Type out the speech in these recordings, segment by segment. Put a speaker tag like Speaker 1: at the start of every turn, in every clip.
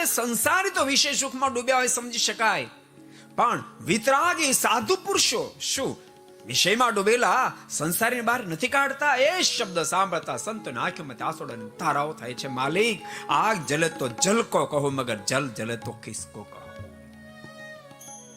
Speaker 1: સંસારી તો વિષય સુખમાં ડૂબ્યા હોય સમજી શકાય, પણ વિતરાગી સાધુ પુરુષો શું વિષયમાં ડૂબેલા સંસારની બહાર નથી કાઢતા? એ શબ્દ સાંભળતા સંતોની આંખોમાં આંસુડાની ધારાઓ થાય છે. માલિક, આગ જલે તો જલ કો કહો, મગર જલ જલે તો કિસકો કહો.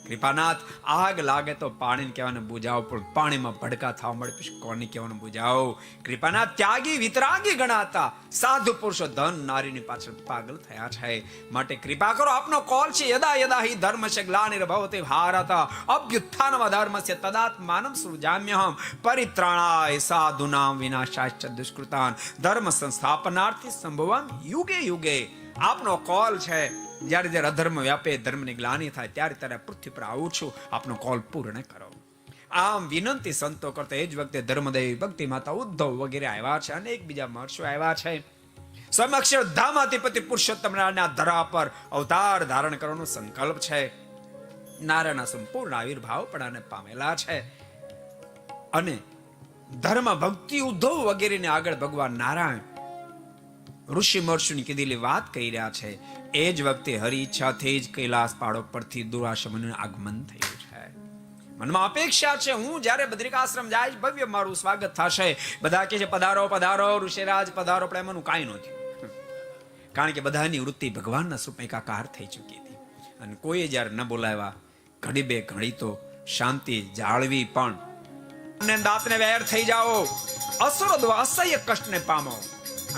Speaker 1: કૃપાનાથ, આગ લાગે તો પાણીને કહેવાને બુજાવો, પણ પાણીમાં ભડકા થવા મળે પછી કોને કહેવાનું બુજાવો? કૃપાનાથ, ત્યાગી વિતરાગી ગણાતા સાધુ પુરુષો ધન નારીની પાછળ પાગલ થયા છે. માટે કૃપા કરો, આપનો કોલ છે. યદા યદા હિ ધર્મસ્ય ગ્લાનિર્ભવતિ ભારત અભ્યુત્થાનમ ધર્મસ્ય તદાત્માનમ સૃજામ્યહમ પરિત્રાણાય સાધુનામ વિનાશાશ્ચ દુષ્કૃતાન ધર્મ સંસ્થાપનાર્થી સંભવામિ યુગે યુગે. આપનો કોલ છે. જ્યારે જ્યારે અધર્મ વ્યાપે, ધર્મની ગ્લાનિ થાય, ત્યારે ત્યારે પૃથ્વી પર આવું છું. આપનો કોલ પૂર્ણ કરો. આમ વિનંતી સંતો કરતા એ જ વખતે ધર્મદેવી ભક્તિ માતા ઉદ્ધવ વગેરે આવ્યા છે. અનેક બીજા મહર્ષિઓ આવ્યા છે. સ્વયં અક્ષરધામાધિપતિ પુરુષોત્તમ નારાયણના ધરા પર અવતાર ધારણ કરવાનો સંકલ્પ છે. નારાયણના સંપૂર્ણ આવિર્ભાવ પણ પામેલા છે. અને ધર્મ ભક્તિ ઉદ્ધવ વગેરેને આગળ ભગવાન નારાયણ ઋષિ મહર્ષિની કીધેલી વાત કહી રહ્યા છે. એ જ વખતે હરી ઈચ્છાથી જ કૈલાસ પાડો પરથી દુર્વાસા મુનિનું આગમન થયું છે. મનમાં અપેક્ષા છે, હું જ્યારે બદ્રિકાશ્રમ જાય ભવ્ય મારું સ્વાગત થશે. બધા કહે છે પધારો પધારો ઋષિરાજ પધારો, પણ એમાંનું કાંઈ નહોતું. કારણ કે બધાની વૃત્તિ ભગવાનના સ્વરૂપે એકાકાર થઈ ચૂકી હતી. અને કોઈએ જ્યારે ન બોલાવ્યા, ઘડી બે ઘડી તો શાંતિ જાળવી, પણ દાંતને વેર થઈ જાઓ, અસુરો અસહ્ય કષ્ટને પામો.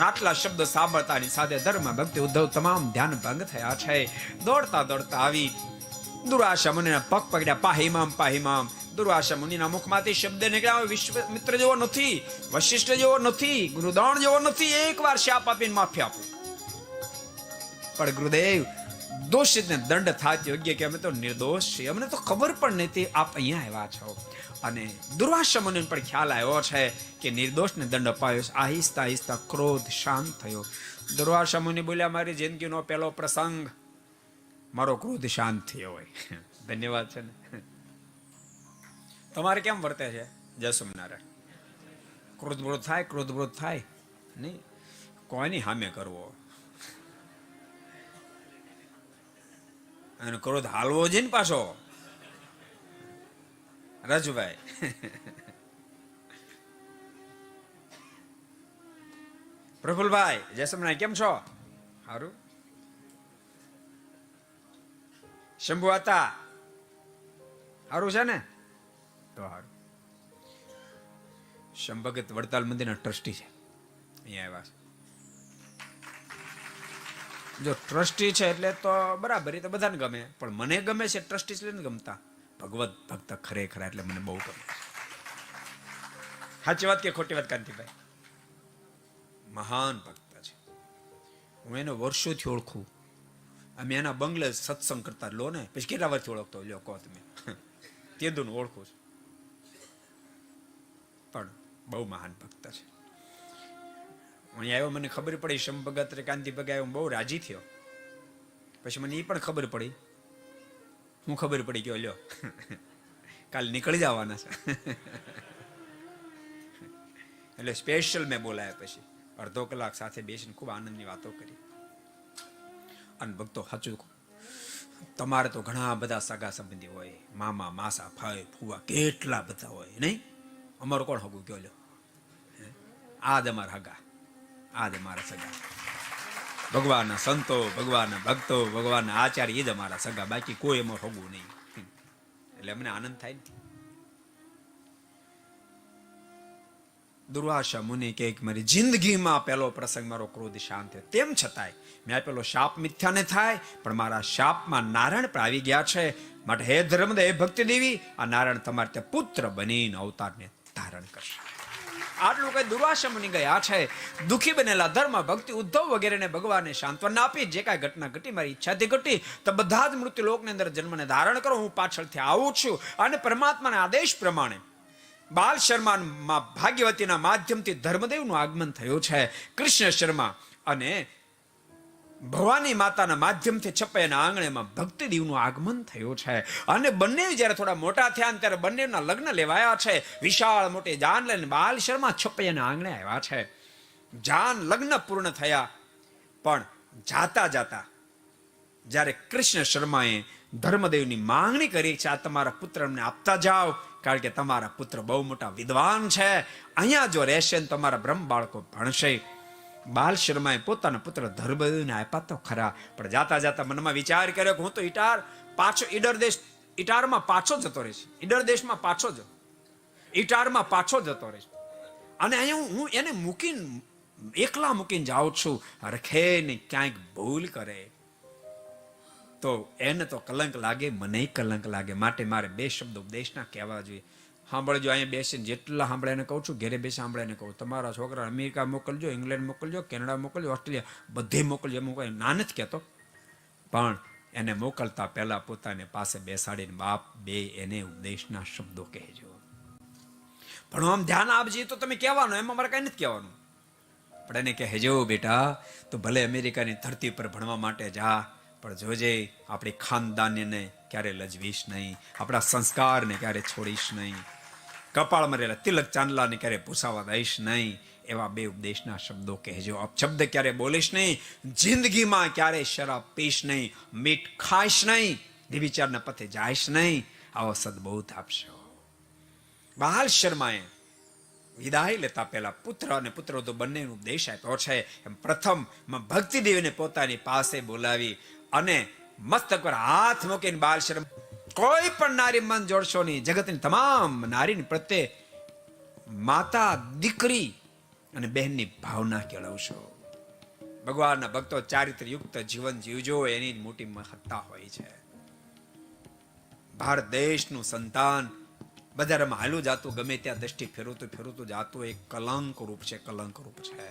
Speaker 1: આટલા શબ્દ સાંભળતાની સાથે ધર્મ ભક્તિ ઉદ્ધવ તમામ ધ્યાન ભંગ થયા છે. દોડતા દોડતા આવી દુર્વાસા મુનિના પગ પકડ્યા. પાહિમામ પાહિમામ. દુર્વાસા મુનિના મુખમાંથી શબ્દ નીકળ્યા, વિશ્વામિત્ર જેવો નથી, વશિષ્ઠ જેવો નથી, ગુરુદ્રોણ જેવો નથી. એકવાર શાપ આપીને માફી આપો. પણ ગુરુદેવ, દોષિતને દંડ થાય યોગ્ય કે અમે તો નિર્દોષ છીએ, અમને તો ખબર પણ નથી આપ અહીંયા આવ્યા છો. અને દુર્વાસા મુનિને પણ ખ્યાલ આવ્યો છે કે નિર્દોષને દંડ અપાયો. આહિસ્તા આહિસ્તા ક્રોધ શાંત થયો. દુર્વાસા મુનિ બોલ્યા, મારી જિંદગીનો પહેલો પ્રસંગ, મારો ક્રોધ શાંત થયો હોય. ધન્યવાદ છે ને. તમારે કેમ વર્તે છે? જય સ્વામિનારાયણ. ક્રોધબ્રોધ થાય, ક્રોધબ્રોધ થાય નહીં, કોઈની સામે કરવો. અને ક્રોધ હાલવો છે ને પાછો. રાજુભાઈ, પ્રફુલભાઈ, જય સ્વામિનારાયણ, કેમ છો? સારું. શંભુ હતા, સારું છે ને? તો સારું. શંભગત વડતાલ મંદિરના ટ્રસ્ટી છે, અહીંયા આવ્યા છે. જો ટ્રસ્ટી છે એટલે તો બરાબર, એ તો બધાને ગમે, પણ મને ગમે છે ટ્રસ્ટી એટલે નથી ગમતા. ભગવત ભક્ત ખરેખર એટલે મને બહુ ગમે. સાચી વાત કે ખોટી વાત કાંતિભાઈ? મહાન ભક્ત છે. હું એને વર્ષોથી ઓળખું. અમે એના બંગલે સત્સંગ કરતા લો ને, પછી કેટલા વર્ષથી ઓળખતો લ્યો કહો તમે? તે દુન ઓળખું છું. પણ બહુ મહાન ભક્ત છે. અહીંયા આવ્યો, મને ખબર પડી શંભગત કાંતિ ભગત આવ્યો, બહુ રાજી થયો. પછી મને એ પણ ખબર પડી, હું ખબર પડી ગયો, લ્યો કાલે નીકળી જવાના છે. એટલે સ્પેશિયલ મેં બોલાયા. પછી અડધો કલાક સાથે બેસીને ખૂબ આનંદની વાતો કરી. અને ભક્તો, સાચું તમારે તો ઘણા બધા સગા સંબંધી હોય, મામા માસા ભાઈ ફુવા કેટલા બધા હોય નહીં? અમારું કોણ હગું ગયો? લ્યો, આ જ અમારા હગા, આ જ અમારા સગા. ભગવાનના સંતો, ભગવાનના ભક્તો, ભગવાનના આચાર્ય એ જ અમારા સગા, બાકી કોઈ એમાં હગું નહીં. એટલે અમને આનંદ થાય ને. દુર્વાસા મુનિ કે મારી જિંદગીમાં પહેલો પ્રસંગ મારો ક્રોધ શાંત થયો. તેમ છતાંય મેં આપેલો શાપ મિથ્યા ને થાય, પણ મારા શાપમાં નારાયણ પણ આવી ગયા છે. માટે હે ધર્મદેવ, હે ભક્તિ દેવી, આ નારાયણ તમારે ત્યાં પુત્ર બનીને અવતારને ધારણ કરશે. આટલું કઈ દુર્વાસા મુનિ ગયા છે. દુખી બનેલા ધર્મ ભક્તિ ઉદ્ધવ વગેરેને ભગવાને સાંત્વના આપી. જે કાંઈ ઘટના ઘટી મારી ઈચ્છાથી ઘટી, તો બધા જ મૃત્યુ લોકની અંદર જન્મને ધારણ કરો. હું પાછળથી આવું છું. અને પરમાત્માના આદેશ પ્રમાણે બાલ શર્મા ભાગ્યવતીના માધ્યમથી ધર્મદેવનું આગમન થયું છે. કૃષ્ણ શર્મા અને ભવાની માતાના માધ્યમથી છપૈયાના આંગણેમાં ભક્તિદેવનું આગમન થયું છે. અને બંને જ્યારે થોડા મોટા થયા ત્યારે બંનેના લગ્ન લેવાયા છે. વિશાળ મોટી જાન લઈને બાલ શર્મા છપૈયાના આંગણે આવ્યા છે. જાન લગ્ન પૂર્ણ થયા, પણ જાતા જાતા જ્યારે કૃષ્ણ શર્માએ ધર્મદેવની માંગણી કરી છે, આ તમારા પુત્ર અમને આપતા જાઓ, કારણ કે તમારા પુત્ર બહુ મોટા વિદ્વાન છે, અહીંયા જો રહેશે ને તમારા બ્રહ્મ બાળકો ભણશે. બાલ શર્માએ પોતાના પુત્ર ધર્મદેવને આપ્યા તો ખરા, પણ જાતા જાતા મનમાં વિચાર કર્યો કે હું તો ઈટારમાં પાછો જતો રહીશ, ઈડર દેશમાં પાછો જ ઈટારમાં પાછો જતો રહીશ, અને અહીંયા હું એને એકલા મૂકીને જાઉં છું. રખે ને ક્યાંક ભૂલ કરે તો એને તો કલંક લાગે, મને કલંક લાગે, માટે મારે બે શબ્દો ઉપદેશના કહેવા જોઈએ. સાંભળજો, અહીંયા બેસીને જેટલા સાંભળે એને કહું છું, ઘેરે બેસી સાંભળે એને કહું, તમારા છોકરા અમેરિકા મોકલજો, ઇંગ્લેન્ડ મોકલજો, કેનેડા મોકલજો, ઓસ્ટ્રેલિયા બધે મોકલજો. એમ કોઈ ના નથી કહેતો, પણ એને મોકલતા પહેલા પોતાને પાસે બેસાડીને બાપ બે એને ઉપદેશના શબ્દો કહેજો. પણ આમ ધ્યાન આપજે તો તમે કહેવાનું, એમાં મારે કઈ નથી કહેવાનું, પણ એને કહેજો બેટા તો ભલે અમેરિકાની ધરતી પર ભણવા માટે જા, પણ જોજે આપણી ખાનદાનને ક્યારે લજવીશ નહીં, આપણા સંસ્કારને ક્યારે છોડીશ નહીં, કપાળમાં રહેલા તિલક ચાંદલાને ક્યારે ભૂસાવા દઈશ નહીં. એવા બે ઉપદેશના શબ્દો કહેજો. અપશબ્દ ક્યારે બોલીશ નહીં, જિંદગીમાં ક્યારે શરાબ પીશ નહીં, મીઠ ખાઈશ નહીં, વિચારના પથે જાઈશ નહીં. આવો સદબોધ આપશો. બાલ શર્માએ વિદાય લેતા પહેલા પુત્ર અને પુત્રવધુ બંનેનો ઉપદેશ આપ્યો છે. એમ પ્રથમ ભક્તિદેવીને પોતાની પાસે બોલાવી અને મસ્તક પર હાથ મૂકીને બાલ શર્મા, કોઈ પણ નારી મન જોડશો નહીં, જગતની તમામ નારીની પ્રત્યે માતા, દીકરી અને બહેનની ભાવના કેળવશો. ભગવાનના ભક્તો ચારિત્રયુક્ત જીવન જીવજો, એની જ મોટી મહત્તા હોય છે. ભારત દેશનું સંતાન બજારમાં હાલું જાતું, ગમે ત્યાં દ્રષ્ટિ ફેરવતું જાતું એક કલંક રૂપ છે, કલંક રૂપ છે.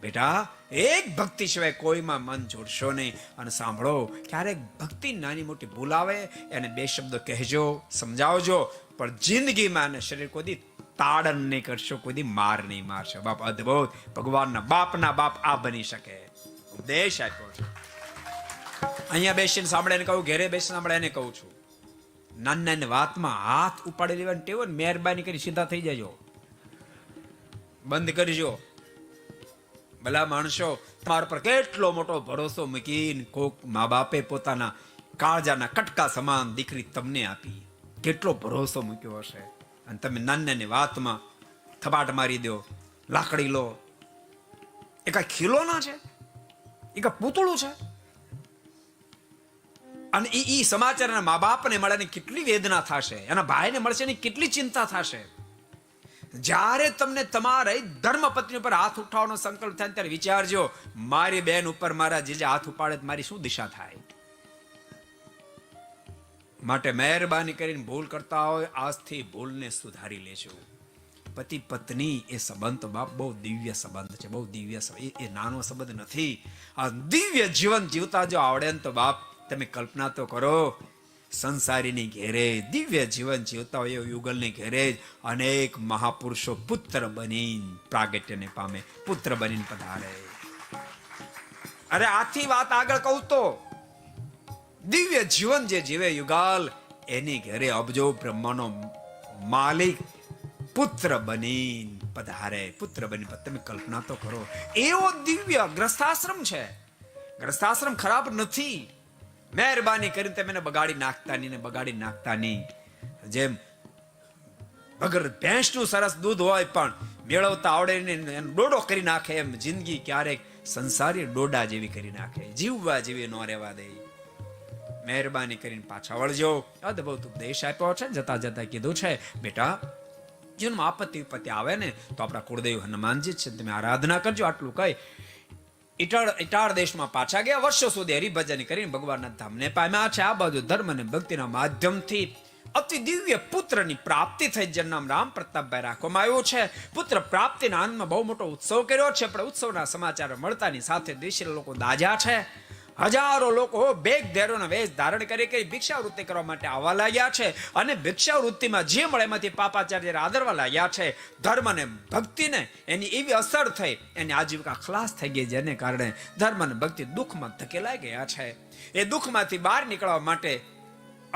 Speaker 1: બેટા એક ભક્તિ સિવાય કોઈમાં મન જોડશો નહીં. અને સાંભળો, ક્યારેક ભક્તિ નાની મોટી ભૂલ આવે એને બે શબ્દો કહેજો, સમજાવજો, પણ જિંદગીમાં અને શરીર કોઈ તાડન નહીં કરશો, કોઈ માર નહીં મારશો. બાપ અદ્ભુત, ભગવાનના બાપના બાપ આ બની શકે, ઉપદેશ આપ્યો છે. અહીંયા બેસીને સાંભળે એને કહું, ઘેરે બેસીને સાંભળે એને કહું છું, નાની વાતમાં હાથ ઉપાડી લેવાની ટેવ, મહેરબાની કરી સીધા થઈ જાજો, બંધ કરજો. ભલા માણસો તમારા પર કેટલો મોટો ભરોસો મૂકીને કોક મા બાપે પોતાના કાળજાના કટકા સમાન દીકરી તમને આપી, કેટલો ભરોસો મૂક્યો હશે, અને તમે નાની વાતમાં થપાટ મારી દો, લાકડી લો. એ કઈ ખીલોના છે, એ કઈ પૂતળું છે? અને એ સમાચાર એના મા બાપને મળે કેટલી વેદના થશે, એના ભાઈને મળશે એની કેટલી ચિંતા થશે. જ્યારે તમને તમારે ધર્મપત્ની ઉપર હાથ ઉઠાવવાનો સંકલ્પ થાય ત્યારે વિચારજો, મારી બેન ઉપર મારા જીજા હાથ ઉપાડે મારી શું દિશા થાય. માટે મહેરબાની કરીને ભૂલ કરતા હોય આજથી ભૂલને સુધારી લેજો. પતિ પત્ની એ સંબંધ તો બાપ બહુ દિવ્ય સંબંધ છે, બહુ દિવ્ય. એ નાનો સંબંધ નથી. આ દિવ્ય જીવન જીવતા જો આવડે ને તો બાપ તમે કલ્પના તો કરો, સંસારીની ઘેરે દિવ્ય જીવન જીવતા હોય યુગલની ઘેરે અનેક મહાપુરુષો પુત્ર બનીને પ્રાગટ્યને પામે, પુત્ર બનીને પધારે. અરે આથી વાત આગળ કહું તો દિવ્ય જીવન જે જીવે યુગલ એની ઘેરે અબજો બ્રહ્માનો માલિક પુત્ર બનીને પધારે, પુત્ર બની. તમે કલ્પના તો કરો, એવો દિવ્ય ગ્રસ્તાશ્રમ છે. ગ્રસ્તાશ્રમ ખરાબ નથી, મહેરબાની કરીને તમે એને બગાડી નાખતા નહીં. જેમ વગર ભેંસનું સરસ દૂધ હોય પણ મેળવતા આવડે ને ડોડો કરી નાખે, એમ જિંદગી ક્યારેક સંસારી ડોડા જેવી કરી નાખે, જીવવા જેવી ન રહેવા દે. મહેરબાની કરીને પાછા વળજો. અદભુત ઉપદેશ આપ્યો છે. જતા જતા કીધું છે, બેટા જીવનમાં આપત્તિ વિપત્તિ આવે ને તો આપણા કુળદેવ હનુમાનજી છે, તમે આરાધના કરજો. આટલું કહી ઇટાળ દેશમાં પાછા ગયા. વર્ષો સુધી હરિભજન કરીને ભગવાનના ધામને પામ્યા છે. આ બાજુ ધર્મ અને ભક્તિના માધ્યમથી અતિ દિવ્ય પુત્રની પ્રાપ્તિ થઈ, જેનું નામ રામ પ્રતાપભાઈ રાખવામાં આવ્યું છે. પુત્ર પ્રાપ્તિના આનંદમાં બહુ મોટો ઉત્સવ કર્યો છે, પણ ઉત્સવના સમાચાર મળતાની સાથે દેશી લોકો દાજ્યા છે. હજારો લોકો બેગ ધેરોના વેશ ધારણ કરી ભિક્ષાવૃત્તિ કરવા માટે આવવા લાગ્યા છે, અને ભિક્ષાવૃત્તિમાં જે મળે એમાંથી પાપાચાર્ય આદરવા લાગ્યા છે. ધર્મ અને ભક્તિને એની એવી અસર થઈ, એની આજીવિકા ખલાસ થઈ ગઈ, જેને કારણે ધર્મ અને ભક્તિ દુઃખમાં ધકેલાઈ ગયા છે. એ દુઃખમાંથી બહાર નીકળવા માટે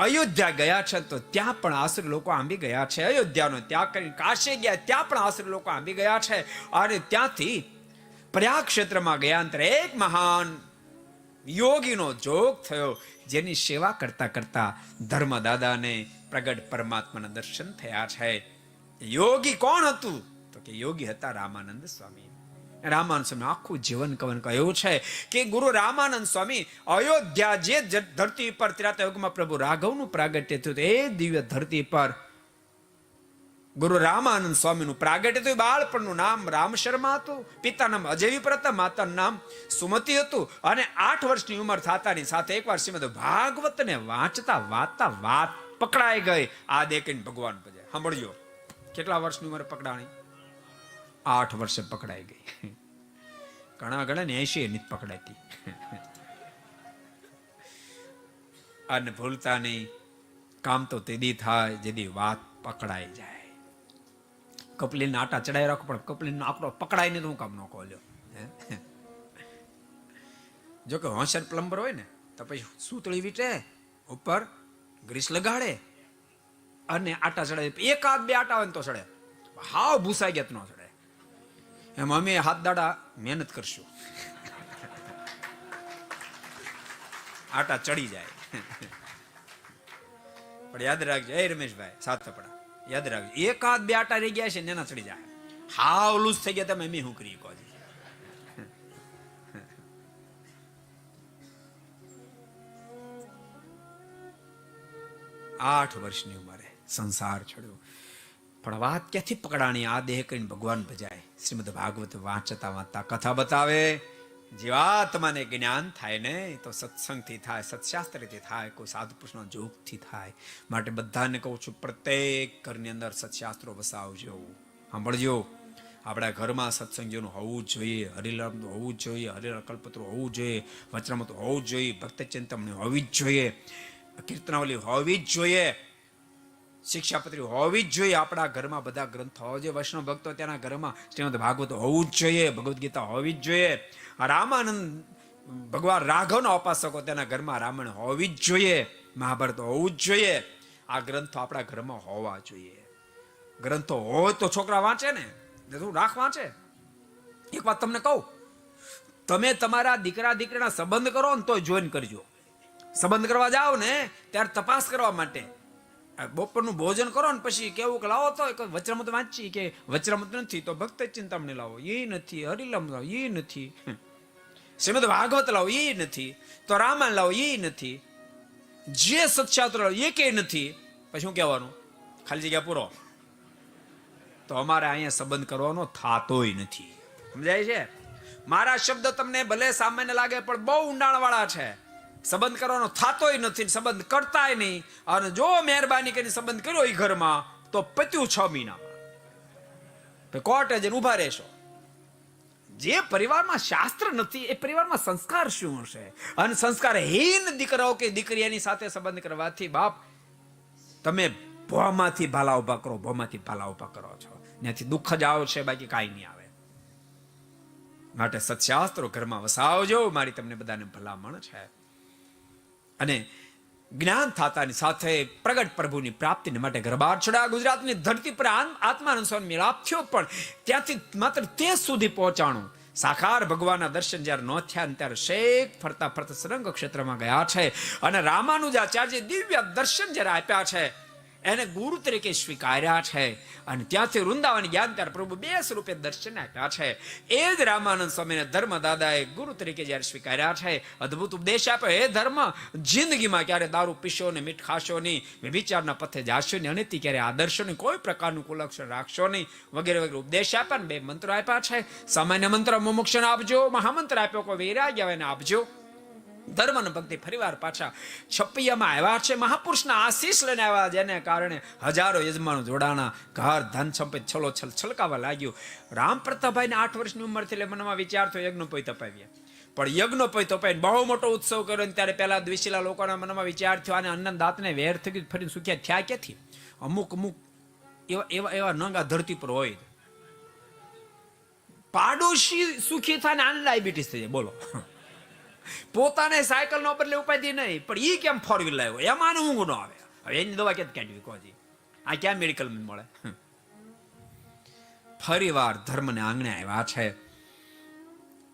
Speaker 1: અયોધ્યા ગયા છે, તો ત્યાં પણ આસુરી લોકો આંબી ગયા છે. અયોધ્યાનો ત્યાગ કરીને કાશી ગયા, ત્યાં પણ આસુરી લોકો આંબી ગયા છે. અને ત્યાંથી પ્રયાગ ક્ષેત્રમાં ગયા અંતરે એક મહાન યોગીનો જોગ થયો, જેની સેવા કરતા કરતા ધર્મદાદાને પ્રગટ પરમાત્માના દર્શન થયા છે. યોગી કોણ હતું? તો કે યોગી હતા રામાનંદ સ્વામી. રામાનંદ સ્વામી આખું જીવન કવન કહ્યું છે કે ગુરુ રામાનંદ સ્વામી અયોધ્યા જે ધરતી પર ત્રેતા યુગમાં પ્રભુ રાઘવનું પ્રાગટ્ય થયું, એ દિવ્ય ધરતી પર ગુરુ રામાનંદ સ્વામીનું પ્રાગટ્ય થયું. બાળપણનું નામ રામ શર્મા હતું, પિતા નામ અજય વિપ્રતા, માતાનું નામ સુમતિ હતું. અને 8 વર્ષની ઉંમર થતાની સાથે એકવાર શ્રીમદ ભાગવતને વાંચતા વાંચતા વાત પકડાઈ ગઈ. આ દેખીને ભગવાન ભજે. સાંભળજો, કેટલા વર્ષની ઉંમર પકડાણી? 8 વર્ષે પકડાઈ ગઈ. ઘણા ઘણા ને 80 ની પકડાતી. અને ભૂલતા નહીં, કામ તો તેદી થાય જેદી વાત પકડાઈ જાય. કપલીને આટા ચડાઈ રાખો, પણ કપલીનો આંકડો પકડાય નહીં તો હું કામ ન કહો. જો કે હોશિયાર પ્લમ્બર હોય ને તો પછી સૂતળી વીટે, ઉપર ગ્રીસ લગાડે અને આટા ચડાવે. એકાદ બે આટા હોય ને તો ચડે, હાવ ભૂસાઈ ગયા તો ન ચડે. એમ અમે હાથ દાડા મહેનત કરશું, આટા ચડી જાય. પણ યાદ રાખજો એ રમેશભાઈ, સાત થપડા યાદ રાખજો, એકાદ બે આટા રહી ગયા છે ને એના ચડી જાય. હાવ લૂઝ થઈ ગયા તમે શું કરી કહો. 8 વર્ષની ઉંમરે સંસાર છોડ્યો. પણ વાત ક્યાંથી પકડાણી? આ દેહ કરીને ભગવાન ભજાય. શ્રીમદ ભાગવત વાંચતા વાંચતા કથા બતાવે, જીવાત્માને જ્ઞાન થાય ને તો સત્સંગથી થાય, સત્શાસ્ત્રથી થાય, કોઈ સાધુ પુરુષના જોગથી થાય. માટે બધાને કહું છું, પ્રત્યેક ઘરની અંદર સત્શાસ્ત્રો વસાવજો. સાંભળજો, આપણા ઘરમાં સત્સંગીઓનું હોવું જ જોઈએ, હરિલામ હોવું જ જોઈએ, હરિલાલ કલ્પતરું હોવું જોઈએ, વચનામૃત હોવું જ જોઈએ, ભક્ત ચિંતમણી હોવી જ જોઈએ, કીર્તનાવલી હોવી જ જોઈએ, શિક્ષાપત્રી હોવી જ જોઈએ. આપણા ઘરમાં બધા ગ્રંથો હોવા જોઈએ. વૈષ્ણવ ભક્તો ત્યાંના ઘરમાં શ્રીમદ ભાગવત હોવું જ જોઈએ, ભગવદ્ ગીતા હોવી જ જોઈએ. રામાનંદ ભગવાન રાઘવના ઉપાસકો તેના ઘરમાં રામાયણ હોવી જ જોઈએ, મહાભારત હોવું જ જોઈએ. આ ગ્રંથો આપણા ઘરમાં હોવા જોઈએ. ગ્રંથો હોય તો છોકરા વાંચે ને, રાખ વાંચે. એક વાત તમને કહું, તમે તમારા દીકરા દીકરીના સંબંધ કરો ને તો જોઈન કરજો. સંબંધ કરવા જાઓ ને ત્યારે તપાસ કરવા માટે. બપોરનું ભોજન કરો ને પછી કેવું કે લાવો તો વચરામૃત વાંચી, કે વચરામૃત નથી તો ભક્ત ચિંતામણી લાવો, એ નથી, હરિલામ લાવો, એ નથી, શ્રીમદ ભાગવત લાવો, એ નથી, તો રામાયણ લાવો, એ નથી, જે સત્શાસ્ત્ર લાવો એ કે નથી. પછી શું કહેવાનું? ખાલી જગ્યા પૂરો. તો અમારે અહીંયા સંબંધ કરવાનો થાતોય નથી. સમજાય છે? મારા શબ્દ તમને ભલે સામાન્ય લાગે પણ બહુ ઊંડાણ વાળા છે. સંબંધ કરવાનો થાતોય નથી, સંબંધ કરતાય નહીં. અને જો મહેરબાની કરીને સંબંધ કર્યો એ ઘરમાં તો પત્યું 6 મહિનામાં કોર્ટે જઈને ઉભા રહેશો. જે પરિવારમાં શાસ્ત્ર નથી એ પરિવારમાં સંસ્કાર શું હશે? અને સંસ્કારહીન દીકરાઓ કે દીકરી એની સાથે સંબંધ કરવાથી બાપ તમે ભોમાંથી ભાલા ઉભા કરો, ભોમાંથી ભાલા ઉભા કરો છો. ત્યાંથી દુઃખ જ આવે છે, બાકી કાંઈ નહીં આવે. માટે સત્શાસ્ત્રો ઘરમાં વસાવજો, મારી તમને બધાને ભલામણ છે. અને જ્ઞાન થતાની સાથે પ્રગટ પ્રભુની પ્રાપ્તિને માટે ઘર બહાર છોડ્યા. ગુજરાતની ધરતી પર આત્માનંદ સ્વામી મેળાપ થયો, પણ ત્યાંથી માત્ર તે સુધી પહોંચાણું. સાકાર ભગવાનના દર્શન જ્યારે ન થયા ને ત્યારે શેખ ફરતા ફરતા સરંગ ક્ષેત્રમાં ગયા છે. અને રામાનુજાચાર્ય દિવ્ય દર્શન જ્યારે આપ્યા છે એને ગુરુ તરીકે સ્વીકાર્યા છે. અને ત્યાંથી વૃંદાવન ગયા ત્યારે પ્રભુ 2 સ્વરૂપે દર્શન આપ્યા છે. એ જ રામાનંદ સ્વામીને ધર્મ દાદાએ ગુરુ તરીકે જ્યારે સ્વીકાર્યા છે, અદ્ભુત ઉપદેશ આપ્યો. હે ધર્મ, જિંદગીમાં ક્યારે દારૂ પીશો ને, મીઠ ખાશો નહીં, વિચારના પથે જાશો નહીં, અનિતિ ક્યારે આદર્શો નહીં, કોઈ પ્રકારનું કુલક્ષણ રાખશો નહીં, વગેરે વગેરે ઉપદેશ આપ્યા ને 2 મંત્રો આપ્યા છે. સામાન્ય મંત્ર મુમુક્ષને આપજો, મહામંત્ર આપ્યો કોઈ વૈરાગ્ય આવે એને આપજો. ધર્મ અને ભક્તિ ફરીવાર પાછા છપૈયામાં આવ્યા છે. મહાપુરુષના આશીષ લઈને આવ્યા, જેને કારણે હજારો યજમાનો જોડાણા, ઘર ધન સંપત્તિ છલોછલ છલકાવા લાગ્યું. રામ પ્રતાપભાઈને 8 વર્ષની ઉંમર થી મનમાં વિચાર થયો યજ્ઞોપવિત અપાવ્યા. પણ યજ્ઞોપવિત અપાવીને બહુ મોટો ઉત્સવ કર્યો. ત્યારે પહેલા દ્વિશીલા લોકોના મનમાં વિચાર થયો, અને અન્ન દાંતને વેર થઈ ગયું, ફરીને સુખ્યા થયા ક્યાંથી? અમુક એવા નંગા ધરતી પર હોય. પાડોશી સુખી થાય ને આને ડાયાબિટીસ થઈ જાય. બોલો, પોતાને સાયકલ નો બદલે ઉપાધિ નહીં, પણ ઈ કેમ 4 વ્હીલ લાવ્યો? એમાં ઊંઘ ન આવે. હવે એની દવા ક્યાંથી કાઢવી કોજી? આ ક્યાં મેડિકલ મળે? ફરી વાર ધર્મને આંગણે આવ્યા છે.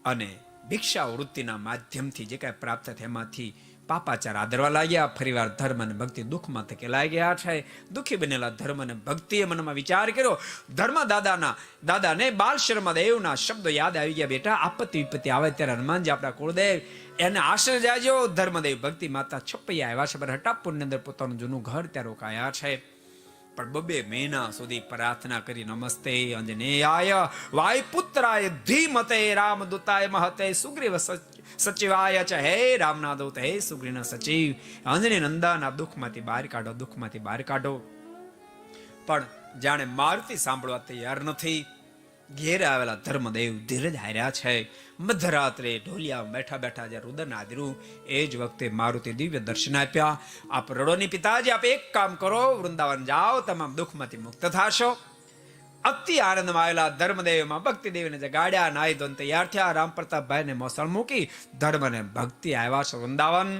Speaker 1: અને ભિક્ષા વૃત્તિના માધ્યમથી જે કાંઈ પ્રાપ્ત થાય એમાંથી પાપાચાર આદરવા લાગ્યા. ફરીવાર ધર્મ અને ભક્તિ દુઃખમાં ધકેલાઈ ગયા છે. દુઃખી બનેલા ધર્મ અને ભક્તિએ મનમાં વિચાર કર્યો. ધર્મ દાદાને બાલ શર્મા દેવના શબ્દો યાદ આવી ગયા. બેટા, આપત્તિ વિપત્તિ આવે ત્યારે હનુમાનજી આપણા કુળદેવ એને આશ્રય જાજો. ધર્મદેવ ભક્તિ માતા છપૈયા આવ્યા છે, પર હટાપુરની અંદર પોતાનું જૂનું ઘર ત્યાં રોકાયા છે. પણ 2 મહિના સુધી પ્રાર્થના કરી, નમસ્તે અંજનેયાય વાયુપુત્રાય ધીમતે રામદૂતાય મહતે સુગ્રીવ સચિવાય ચ હે રામના દૂત હે સુગ્રીવના સચિવ અંજની નંદન આ દુઃખમાંથી બહાર કાઢો, દુઃખમાંથી બહાર કાઢો. પણ જાણે મારુતિ સાંભળવા તૈયાર નથી. ઘેર આવેલા ધર્મદેવ ધીરજ હાર્યા છે. મધરાત્રે ઢોલિયા બેઠા બેઠા જ્યારે રુદન આદર્યું એ જ વખતે મારુતિ દિવ્ય દર્શન આપ્યા. આપ રડોની પિતાજી, આપ એક કામ કરો, વૃંદાવન જાઓ, તમામ દુઃખમાંથી મુક્ત થાશો. અતિ આનંદમાં આવેલા ધર્મદેવમાં ભક્તિદેવને જગાડ્યા. નાઈ ધોઈને તૈયાર થયા. રામ પ્રતાપભાઈને મોસળ મૂકી ધર્મ અને ભક્તિ આવ્યા છે વૃંદાવન.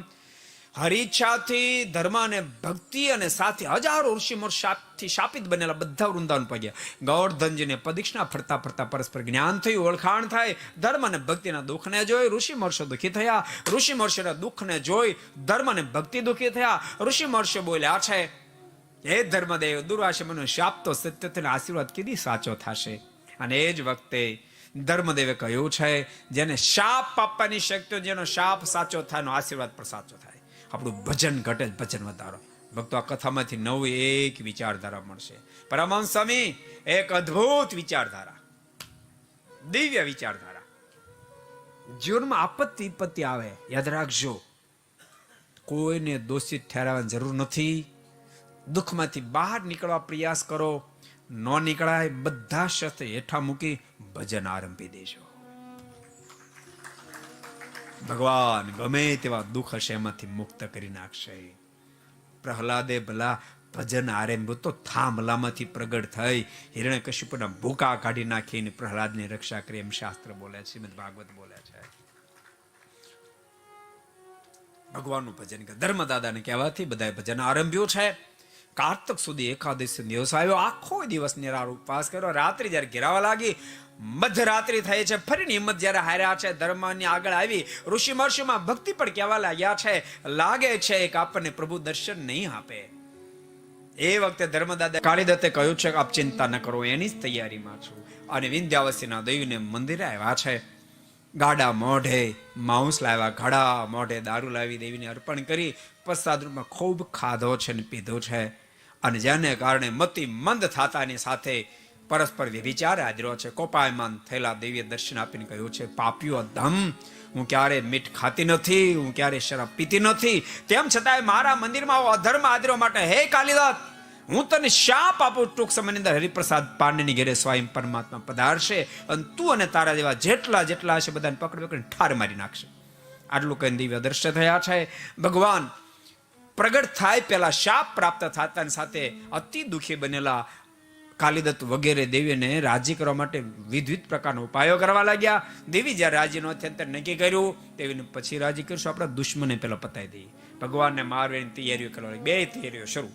Speaker 1: હરિચ્છાથી ધર્મ અને ભક્તિ અને સાથે હજારો ઋષિમુનિ શાપિત બનેલા બધા વૃંદાવન પગ્યા. ગોવર્ધનજીને પ્રદક્ષિણા ફરતા ફરતા પરસ્પર જ્ઞાન થયું, ઓળખાણ થાય. ધર્મ અને ભક્તિના દુઃખને જોઈ ઋષિ મહર્ષિ દુઃખી થયા. ઋષિ મહર્ષિના દુઃખને જોઈ ધર્મ અને ભક્તિ દુઃખી થયા. ઋષિ મહર્ષિ બોલ્યા છે, હે ધર્મદેવ, દુર્વાસા શાપ તો સત્ય આશીર્વાદ કીધી સાચો થશે. અને એ જ વખતે ધર્મદેવે કહ્યું છે, જેને શાપ આપવાની શક્તિ, જેનો શાપ સાચો થાય, નો આશીર્વાદ પણ સાચો થાય. આપણું ભજન ઘટે, ભજન વધારો. ભક્તો, આ કથામાંથી નવી એક વિચારધારા મળશે. પરમહંસ સ્વામી એક અદ્ભુત વિચારધારા, દિવ્ય વિચારધારા. જીવનમાં આપત્તિ વિપત્તિ આવે, યાદ રાખજો, કોઈને દોષિત ઠેરવવાની જરૂર નથી. દુઃખમાંથી બહાર નીકળવા પ્રયાસ કરો. ન નીકળાય, બધા શસ્ત્ર હેઠા મૂકી ભજન આરંભી દેજો. ભગવાન ગમે તેવા દુઃખ હશે એમાંથી મુક્ત કરી નાખશે. પ્રહલાદે ભલા ભજન આરંભ્યું તો થાંભલામાંથી પ્રગટ થઈ હિરણ્યકશિપુના ભૂકા કાઢી નાખીને પ્રહલાદની રક્ષા કરી, એમ શાસ્ત્ર બોલે છે, શ્રીમદ ભાગવત બોલે છે. ભગવાનનું ભજન કરે. ધર્મદાદાને કહેવાથી બધાએ ભજન આરંભ્યું છે. કાર્તક સુધી એકાદશી દિવસ આવ્યો. આખો દિવસ નિરાળ ઉપવાસ કર્યો. રાત્રિ જયારે ઘેરાવા લાગી, મધરાત્રિ થઈ છે. ફરીની હિંમત જયારે હાર્યા છે, ધર્મની આગળ આવી ઋષિ મહર્ષિમાં ભક્તિ પણ કહેવા લાગ્યા છે. લાગે છે કે આપણને પ્રભુ દર્શન નહીં આપે. એ વખતે ધર્મદાદા કાળીદત્તે કહ્યું છે કે આપ ચિંતા ન કરો, એની જ તૈયારીમાં છું. અને વિંધ્યાવસીના દેવને મંદિરે આવ્યા છે. ગાડા મોઢે માંસ લાવ્યા, ઘડા મોઢે દારૂ લાવી દેવીને અર્પણ કરી પ્રસાદ રૂપમાં ખૂબ ખાધો છે ને પીધો છે. અને જેને કારણે મતિ મંદ થતાની સાથે પરસ્પર વિચાર હાજરો છે. કોપાયમાન થયેલા દેવીએ દર્શન આપીને કહ્યું છે, પાપીઓ ધમ, હું ક્યારે મીઠ ખાતી નથી, હું ક્યારે શરાબ પીતી નથી, તેમ છતાંય મારા મંદિરમાં અધર્મ આદર્યો માટે હે કાલિદાસ, હું તને શાપ આપું. ટૂંક સમયની અંદર હરિપ્રસાદ પાંડેની ઘેરે સ્વયં પરમાત્મા પધારશે અને તું અને તારા જેવા જેટલા હશે બધાને પકડીને ઠાર મારી નાખશે. આટલું કઈ દિવ્ય દ્રશ્ય થયા છે. ભગવાન પ્રગટ થાય પહેલા શાપ પ્રાપ્ત થતાની સાથે અતિ દુઃખી બનેલા કાલિદત્ત વગેરે દેવીને રાજી કરવા માટે વિવિધ પ્રકારના ઉપાયો કરવા લાગ્યા. દેવી જ્યારે રાજી નો થયા ત્યારે નક્કી કર્યું, દેવીને પછી રાજી કરશું, આપણા દુશ્મને પેલા પતાવી દઈએ. ભગવાનને મારવાની તૈયારીઓ કરવા લાગી. 2 તૈયારીઓ શરૂ.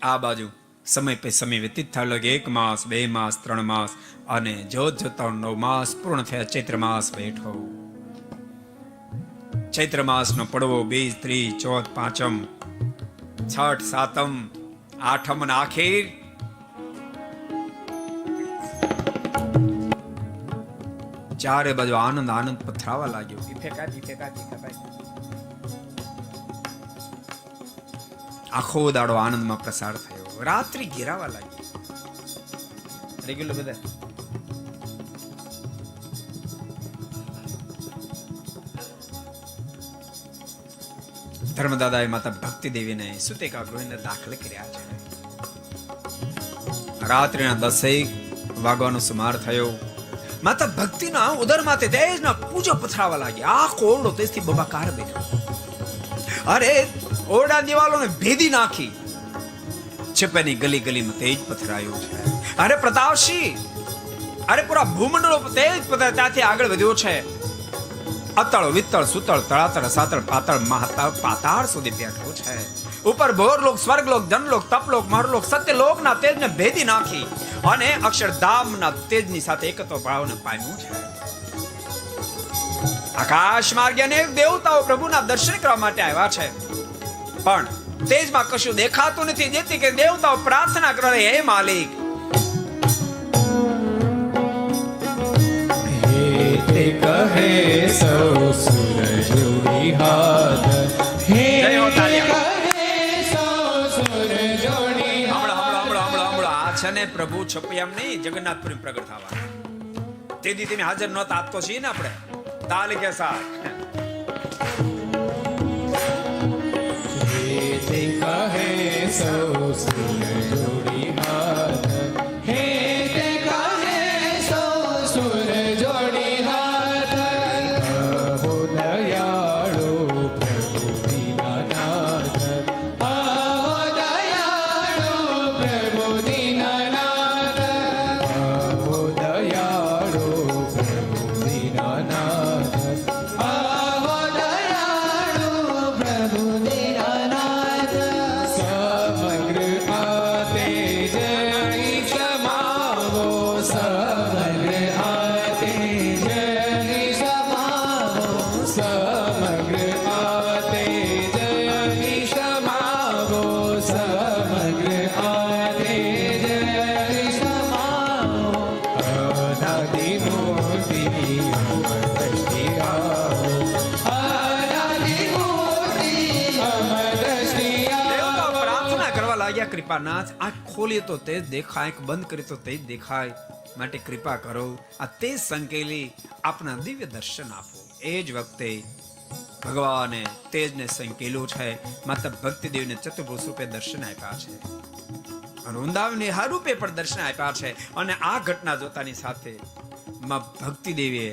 Speaker 1: આ બાજુ સમય પે સમય વ્યતીત થયો લાગે. 1 માસ, 2 માસ, 3 માસ અને જોતા 9 માસ પૂર્ણ થયા. ચૈત્ર માસ બેઠો. ચૈત્ર માસ નો પડવો, બીજ, ત્રીજ, ચોથ, પાંચમ, છઠ, સાતમ, આઠમ અને આખીર. ચારે બાજુ આનંદ આનંદ પથરાવા લાગ્યો. આખો દાડો આનંદમાં પ્રસાર થયો. રાત્રિ ઘેરાવા લાગી. રેગ્યુલર બધા ધર્મદાદાએ માતા ભક્તિ દેવીને સુતેકા ગૃહને દાખલ કર્યા છે. રાત્રિના 10 વાગવાનો સુમાર થયો. માતા ભક્તિના ઉદરમાંથી તેજના પૂજો પથરાવા લાગ્યા. આખો ઓરડો તેજથી બબાકાર બેઠો. અરે ઓરડા દિવાલોને ભેદી નાખી. છેપેની ગલી ગલીમાં તેજ પથરાયો છે. અરે પ્રતાપસિંહ, અરે પૂરા ભૂમંડળો તેજ પથરાય ત્યાંથી આગળ વધ્યો છે. અતળ વિતળ સુતળ તળાતળ સાતળ પાતળ મહાતળ પાતાળ સુધી બેઠો છે. ઉપર ભોરલોક, સ્વર્ગલોક, જનલોક, તપલોક, મહરલોક, સત્યલોકના તેજને ભેદી નાખી અને અક્ષરધામના તેજની સાથે એકત્વ ભાવને પામ્યું છે. આકાશ માર્ગે અનેક દેવતાઓ પ્રભુના દર્શન કરવા માટે આવ્યા છે, પણ તેજમાં કશું દેખાતું નથી, જેથી કે દેવતાઓ પ્રાર્થના કરે, હે માલિક,
Speaker 2: તે કહે સૌ સુર જોડી હાથ, હે
Speaker 1: જય હો તાલિયા.
Speaker 2: કહે સૌ સુર જોડી
Speaker 1: હમણાં આ છે ને પ્રભુ છપૈયામ નહીં, જગન્નાથપુરી પ્રગટ થવા તેથી તમે હાજર નહોતા, આપતો છીએ ને આપણે તાલ કે સાથ.
Speaker 2: તે કહે સૌ સુર જોડી હાથ, હે તે કહે સૌ સુર જોડી હાથ, કહો દયાળુ પ્રભુ દીનાનાથ, કહો દયાળુ પ્રભુ દીનાનાથ, કહો દયાળુ પ્રભુ દીનાનાથ, કહો દયાળુ પ્રભુ દીનાનાથ, સમગ્ર આ તેજ ઈ સમાવો, સમગ્ર આ તેજ ઈ સમાવો, સમગ્ર આ તેજ ઈ સમાવો, સમગ્ર આ તેજ ઈ સમાવો, અનાદિ મૂર્તિ અમર દ્રષ્ટિ આવો, અનાદિ મૂર્તિ અમર દ્રષ્ટિ
Speaker 1: દેવતાઓ
Speaker 2: આવો.
Speaker 1: પ્રાર્થના કરવા લાગ્યા, કૃપાનાથ, આંખ ખોલીએ તો તે જ દેખાય, આંખ બંધ કરીએ તો તે જ દેખાય, માટે કૃપા કરો, આ તે સંકેલી આપના દિવ્ય દર્શન આપો. એ જ વખતે ભગવાને તેજને સંકેલ્યું છે, માતા ભક્તિ દેવીને ચતુર્ભુજ રૂપે દર્શન આપ્યા છે, વૃંદાવને હર રૂપે પણ દર્શન આપ્યા છે. અને આ ઘટના જોતાની સાથે માં ભક્તિ દેવીએ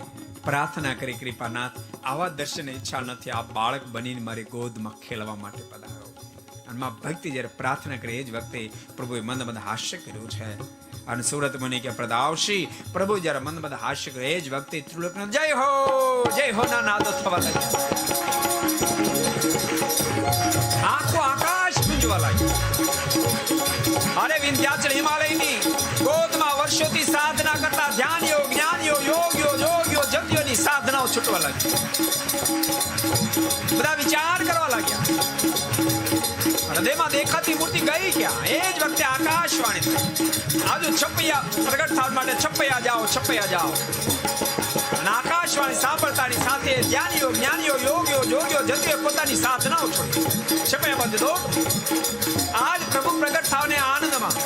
Speaker 1: પ્રાર્થના કરી, કૃપાનાથ, આવા દર્શન ઈચ્છા નથી, આ બાળક બનીને મારી ગોદમાં ખેલવા માટે પધારો. અને માં ભક્તિ જ્યારે પ્રાર્થના કરી, એ જ વખતે પ્રભુએ મંદ મંદ હાસ્ય કર્યું છે. અને સુરત મુનિ કે પ્રદાવશી પ્રભુ જ્યારે મંદ મંદ હાસ્ય કર્યું, એ જ વખતે ત્રિલોકનો જય હો ના નાદો થવા લાગ્યા, આખો આકાશ ગુંજવા લાગ્યો. અરે વિંધ્યાચલ હિમાલયની ગોદમાં વર્ષોથી સાધના કરતા ધ્યાનીઓ, જ્ઞાનીઓ, યોગીઓ, જોગીઓ, જતીઓની સાધનાઓ છૂટવા લાગી, બધા વિચાર કરવા લાગ્યા, હૃદયમાં દેખાતી મૂર્તિ ગઈ ક્યાં? એ જ વખતે આકાશવાણી થઈ, આજુ છપૈયા પ્રગટ થવા માટે છપૈયા જાઓ, છપૈયા જાઓ. અને આકાશવાણી સાંભળતાની સાથે જ્ઞાનીઓ, જ્ઞાનીઓ, યોગીઓ, જોગીઓ, જતીઓ પોતાની સાધનાઓ છોડી છપૈયા બધું દો. આજ પ્રભુ પ્રગટ થવાને આનંદમાં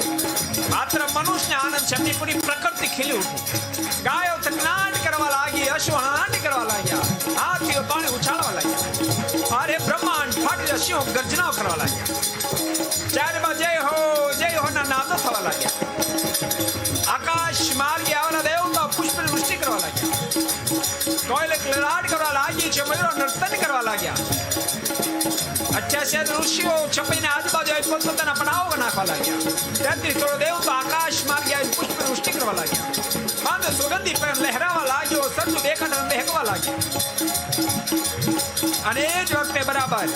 Speaker 1: માત્ર મનુષ્ય આનંદ છે, એમની પૂરી પ્રકૃતિ ખીલી ઉઠી, ગાયો થકનાટ કરવા લાગી, અશ્વ હણાટ કરવા લાગ્યા, હાથીઓ પાણી ઉછાળવા લાગ્યા, અરે બ્રહ્માંડ ફાટી સિંહો ગર્જનાઓ કરવા લાગ્યા, ચારેમાં જય હો ના નાદો થવા લાગ્યા, આકાશ માર્ગે આવેલા દેવતાઓ પુષ્પની વૃષ્ટિ કરવા લાગ્યા, કોયલે ક્લરાટ કરવા લાગી છે, મયુરો નર્તન કરવા લાગ્યા, અઠ્યાસી ઋષિઓ છપીને આજુબાજુ પોતપોતાના પડાવો નાખવા લાગ્યા, ત્યાંથી થોડો દેવતો આકાશ માર્ગે આવી પુષ્પ વૃષ્ટિ કરવા લાગ્યા, બાંધો સુગંધી પણ લહેરાવા લાગ્યો, સરજુ દેખાડ દહેકવા લાગ્યા. અને એ જ વખતે બરાબર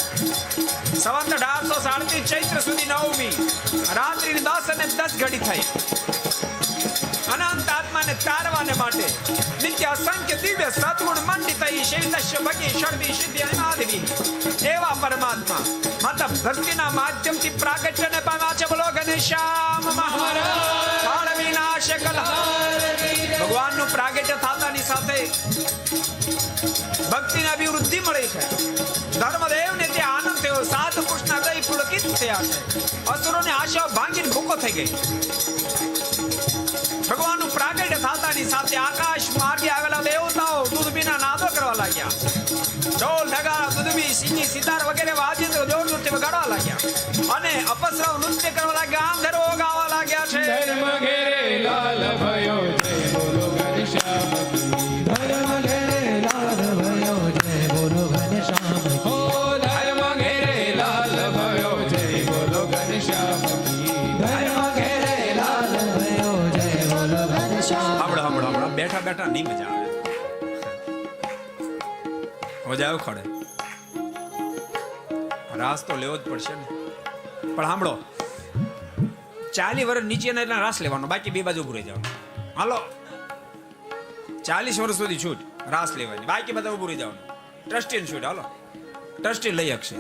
Speaker 1: સંવત 1837 ચૈત્ર સુધી નવમી રાત્રિની 10 અને 10 ઘડી થઈ. અનંત આત્માને તારવાને માટે નિત્ય અસંખ્ય દિવ્ય સદગુણ મંડિત શૈલસ્ય ભગી શરદી સિદ્ધિ અને માધવી એવા પરમાત્મા માતા ભક્તિના માધ્યમથી પ્રાગટ્યને પામ્યા છે. બોલો ઘનશ્યામ મહારાજ કાળ વિનાશક ભગવાનનું પ્રાગટ્ય થતાની સાથે ભક્તિની અભિવૃદ્ધિ મળી છે. ધર્મદેવને તે આનંદ થયો, સાધુ પુરુષના હૃદય પુલકિત થયા છે, અસુરોની આશાઓ ભાંગીને ભૂકો થઈ ગઈ. ભગવાનનું પ્રાગટ્ય થતાની સાથે આકાશ માર્ગે આવેલા દેવતાઓ દુધબીના નાદો કરવા લાગ્યા, ઢોલ નગારા દુધબી સિંગી સિતાર વગેરે વાજિંત્રો જોર નૃત્ય વગાડવા લાગ્યા અને અપસરાઓ નૃત્ય કરવા લાગ્યા, આંધળો ગાવા લાગ્યા છે.
Speaker 2: ધર્મ ઘેરે લાલ ભયો જય બોલો ઘનશ્યામ, ધર્મ ઘેરે લાલ ભયો જય બોલો ઘનશ્યામ, હો ધર્મ ઘેરે લાલ ભયો જય બોલો ઘનશ્યામ, ધર્મ ઘેરે લાલ ભયો જય બોલો ઘનશ્યામ.
Speaker 1: હમણાં બેઠા બેઠા નહીં મજા આવે, મજા આવે ખડે રાસ તો લેવો જ પડશે ને. પણ સાંભળો, 40 વર્ષ નીચે એટલે રાસ લેવાનો, બાકી બે બાજુ ઉભું રહી જવાનું. હાલો 40 વર્ષ સુધી છૂટ. રાસ લેવાની, બાકી બધા ઉભું રહી જવાનું. ટ્રસ્ટી શૂટ હાલો, ટ્રસ્ટી લઈ શકશે.